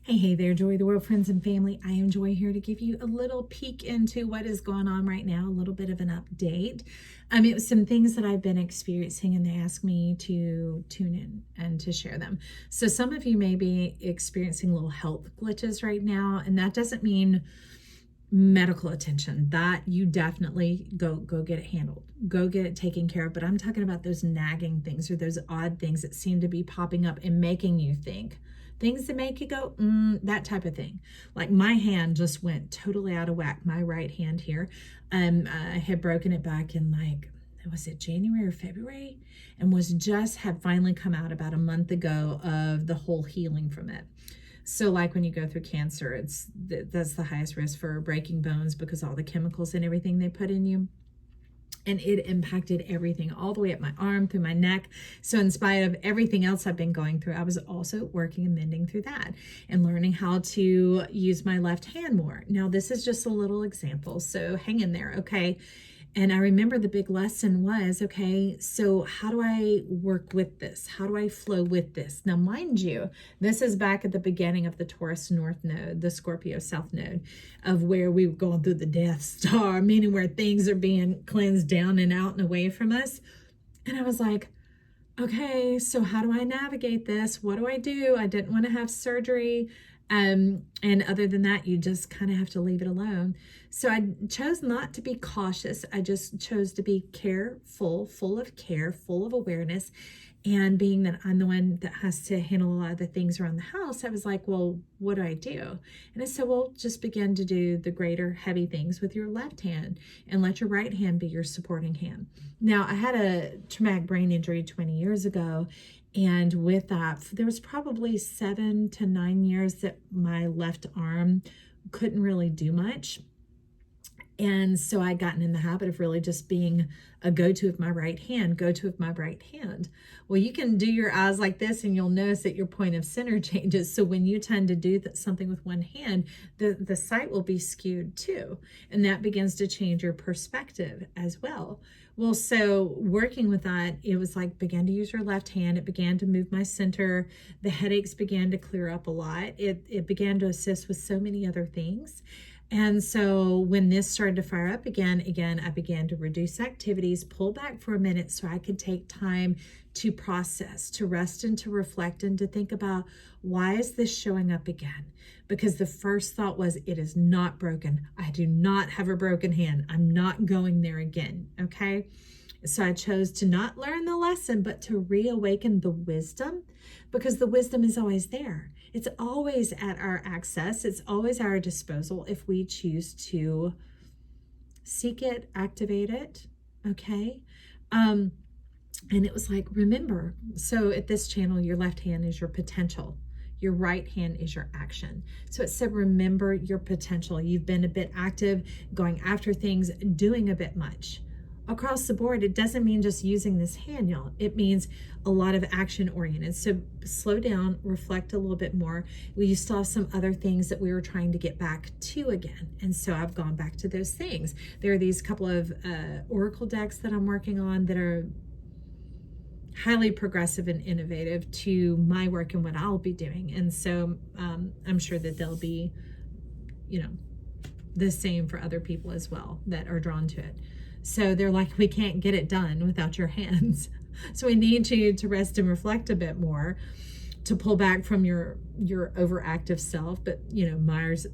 Hey there, Joy of the World friends and family. I am Joy here to give you a little peek into what is going on right now, a little bit of an update. It was some things that I've been experiencing and they asked me to tune in and to share them. So some of you may be experiencing little health glitches right now, and that doesn't mean medical attention. That you definitely go get it handled, go get it taken care of. But I'm talking about those nagging things or those odd things that seem to be popping up and making you think, things that make you go that type of thing. Like my hand just went totally out of whack, my right hand here. I had broken it back in, like, was it January or February, and had finally come out about a month ago of the whole healing from it. So like when you go through cancer, that's the highest risk for breaking bones because all the chemicals and everything they put in you. And it impacted everything all the way up my arm, through my neck. So in spite of everything else I've been going through, I was also working and mending through that and learning how to use my left hand more. Now, this is just a little example, so hang in there, okay? And I remember the big lesson was, okay, so how do I work with this? How do I flow with this? Now, mind you, this is back at the beginning of the Taurus North Node, the Scorpio South Node, of where we were going through the Death Star, meaning where things are being cleansed down and out and away from us. And I was like, okay, so how do I navigate this? What do I do? I didn't want to have surgery. And other than that, you just kind of have to leave it alone. So I chose not to be cautious. I just chose to be careful, full of care, full of awareness. And being that I'm the one that has to handle a lot of the things around the house, I was like, well, what do I do? And I said, well, just begin to do the greater heavy things with your left hand and let your right hand be your supporting hand. Now, I had a traumatic brain injury 20 years ago. And with that, there was probably 7 to 9 years that my left arm couldn't really do much. And so I gotten in the habit of really just being a go-to with my right hand, Well, you can do your eyes like this and you'll notice that your point of center changes. So when you tend to do something with one hand, the sight will be skewed too. And that begins to change your perspective as well. Well, so working with that, it was like, began to use your left hand. It began to move my center. The headaches began to clear up a lot. It began to assist with so many other things. And so when this started to fire up again, I began to reduce activities, pull back for a minute so I could take time to process, to rest and to reflect and to think about, why is this showing up again? Because the first thought was, it is not broken. I do not have a broken hand. I'm not going there again, okay? So I chose to not learn the lesson, but to reawaken the wisdom, because the wisdom is always there. It's always at our access. It's always at our disposal if we choose to seek it, activate it, okay? And it was like, remember, so at this channel, your left hand is your potential. Your right hand is your action. So it said, remember your potential. You've been a bit active, going after things, doing a bit much. Across the board, it doesn't mean just using this hand, y'all. It means a lot of action oriented. So slow down, reflect a little bit more. We still have some other things that we were trying to get back to again. And so I've gone back to those things. There are these couple of oracle decks that I'm working on that are highly progressive and innovative to my work and what I'll be doing. And so I'm sure that they'll be, the same for other people as well that are drawn to it. So they're like, we can't get it done without your hands. So we need you to rest and reflect a bit more, to pull back from your overactive self. But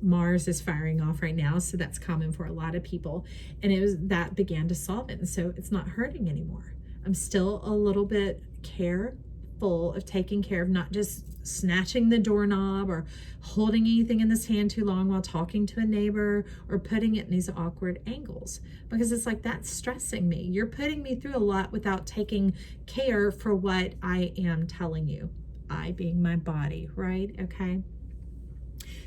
Mars is firing off right now, so that's common for a lot of people. And that began to solve it. And so it's not hurting anymore. I'm still a little bit careful of taking care of not just snatching the doorknob or holding anything in this hand too long while talking to a neighbor or putting it in these awkward angles, because it's like, that's stressing me. You're putting me through a lot without taking care for what I am telling you. I being my body, right? Okay.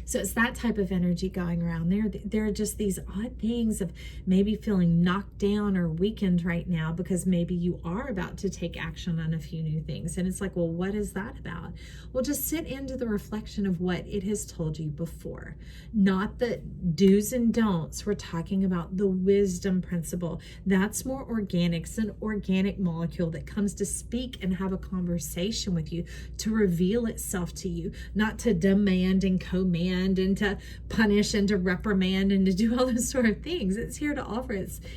So it's that type of energy going around there. There are just these odd things of maybe feeling knocked down or weakened right now because maybe you are about to take action on a few new things. And it's like, well, what is that about? Well, just sit into the reflection of what it has told you before. Not the do's and don'ts. We're talking about the wisdom principle. That's more organic. It's an organic molecule that comes to speak and have a conversation with you, to reveal itself to you, not to demand and command and to punish and to reprimand and to do all those sort of things. It's here to offer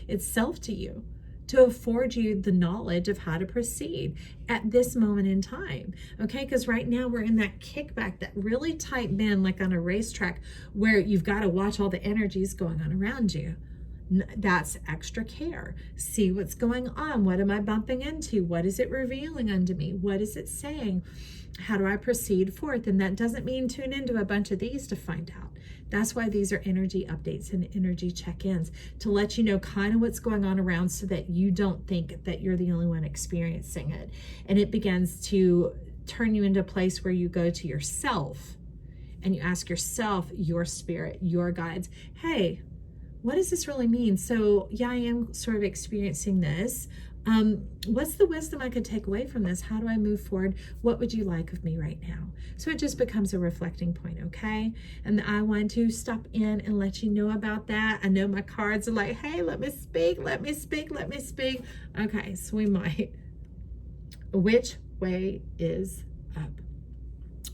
itself to you, to afford you the knowledge of how to proceed at this moment in time. Okay, because right now we're in that kickback, that really tight bend, like on a racetrack, where you've got to watch all the energies going on around you. That's extra care. See what's going on. What am I bumping into? What is it revealing unto me? What is it saying? How do I proceed forth? And that doesn't mean tune into a bunch of these to find out. That's why these are energy updates and energy check-ins, to let you know kind of what's going on around, so that you don't think that you're the only one experiencing it. And it begins to turn you into a place where you go to yourself and you ask yourself, your spirit, your guides, hey, what does this really mean? So yeah, I am sort of experiencing this. What's the wisdom I could take away from this? How do I move forward? What would you like of me right now? So it just becomes a reflecting point, okay? And I want to stop in and let you know about that. I know my cards are like, hey, let me speak, let me speak, let me speak. Okay, so we might. Which way is up?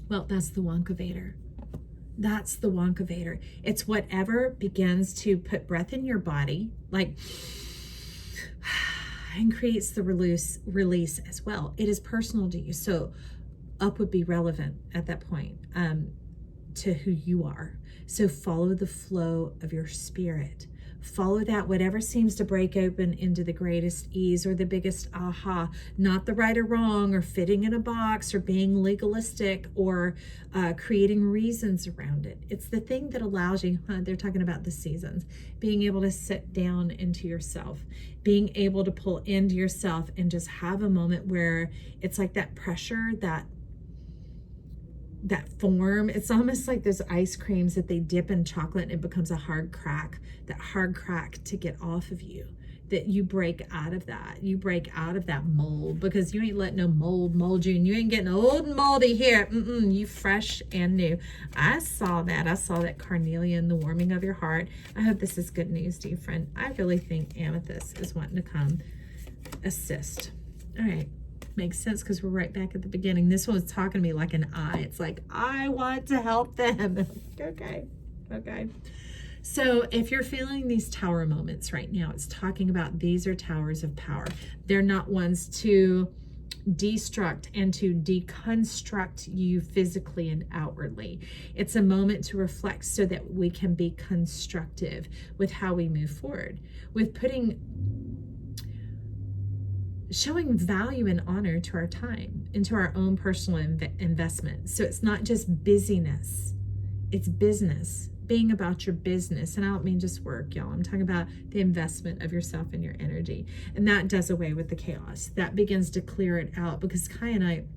Well, that's the Wonkavator. That's the Wonkavator. It's whatever begins to put breath in your body, like, and creates the release as well. It is personal to you. So up would be relevant at that point to who you are. So follow the flow of your spirit. Follow that, whatever seems to break open into the greatest ease or the biggest aha, not the right or wrong or fitting in a box or being legalistic or creating reasons around it. It's the thing that allows you, they're talking about the seasons, being able to sit down into yourself, being able to pull into yourself and just have a moment where it's like that pressure, that form. It's almost like those ice creams that they dip in chocolate and it becomes a hard crack, that hard crack to get off of you, that you break out of that. You break out of that mold, because you ain't letting no mold you, and you ain't getting old and moldy here. You fresh and new. I saw that carnelian, the warming of your heart. I hope this is good news to you, friend. I really think amethyst is wanting to come assist. All right. Makes sense, because we're right back at the beginning. This one was talking to me like an I. It's like, I want to help them. Okay. So if you're feeling these tower moments right now, it's talking about these are towers of power. They're not ones to destruct and to deconstruct you physically and outwardly. It's a moment to reflect so that we can be constructive with how we move forward, with showing value and honor to our time, into our own personal investment. So it's not just busyness, it's business, being about your business. And I don't mean just work, y'all. I'm talking about the investment of yourself and your energy. And that does away with the chaos. That begins to clear it out, because kyanite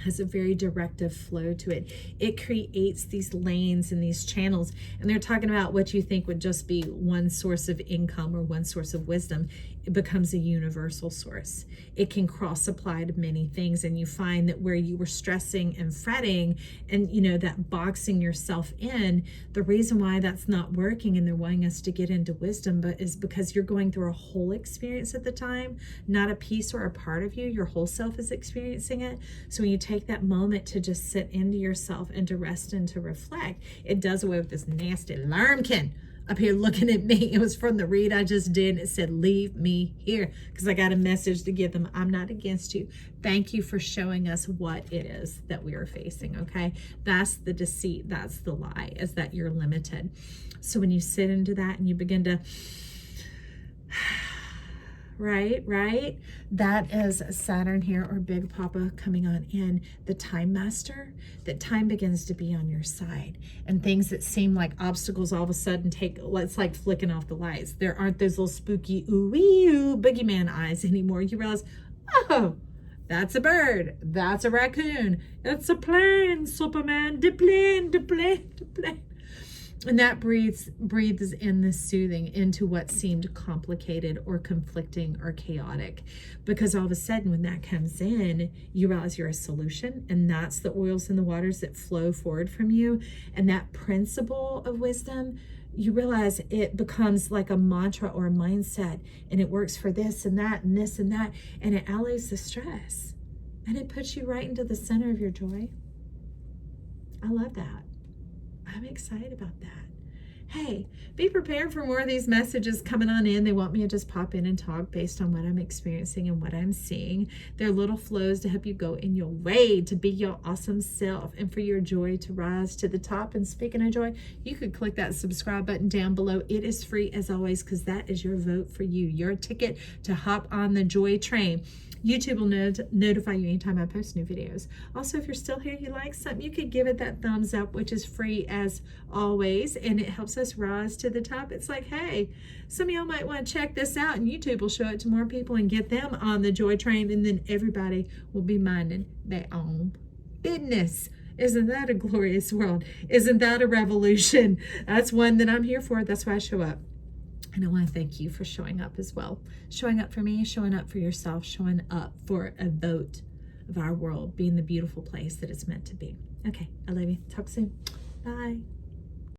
has a very directive flow to it. It creates these lanes and these channels. And they're talking about what you think would just be one source of income or one source of wisdom. It becomes a universal source. It can cross apply to many things. And you find that where you were stressing and fretting and, that boxing yourself in, the reason why that's not working and they're wanting us to get into wisdom, but is because you're going through a whole experience at the time, not a piece or a part of you. Your whole self is experiencing it. So when you take that moment to just sit into yourself and to rest and to reflect, it does away with this nasty lurmkin up here looking at me. It was from the read I just did. It said, leave me here, because I got a message to give them. I'm not against you. Thank you for showing us what it is that we are facing, okay? That's the deceit. That's the lie, is that you're limited. So when you sit into that and you begin to right? That is Saturn here, or Big Papa, coming on in, the time master, that time begins to be on your side. And things that seem like obstacles all of a sudden it's like flicking off the lights. There aren't those little spooky ooh-wee-oo boogeyman eyes anymore. You realize, oh, That's a bird. That's a raccoon. It's a plane, Superman. The plane, the plane, the plane. And that breathes in this soothing into what seemed complicated or conflicting or chaotic. Because all of a sudden when that comes in, you realize you're a solution, and that's the oils and the waters that flow forward from you. And that principle of wisdom, you realize it becomes like a mantra or a mindset, and it works for this and that and this and that, and it allays the stress, and it puts you right into the center of your joy. I love that. I'm excited about that. Hey, be prepared for more of these messages coming on in. They want me to just pop in and talk based on what I'm experiencing and what I'm seeing. They're little flows to help you go in your way to be your awesome self and for your joy to rise to the top. And speaking of joy, you could click that subscribe button down below. It is free as always, because that is your vote for you, your ticket to hop on the joy train. YouTube will notify you anytime I post new videos. Also, if you're still here, you like something, you could give it that thumbs up, which is free as always, and it helps us rise to the top. It's like, hey, some of y'all might want to check this out, and YouTube will show it to more people and get them on the joy train, and then everybody will be minding their own business. Isn't that a glorious world? Isn't that a revolution? That's one that I'm here for. That's why I show up. And I want to thank you for showing up as well. Showing up for me, showing up for yourself, showing up for a vote of our world being the beautiful place that it's meant to be. Okay, I love you. Talk soon. Bye.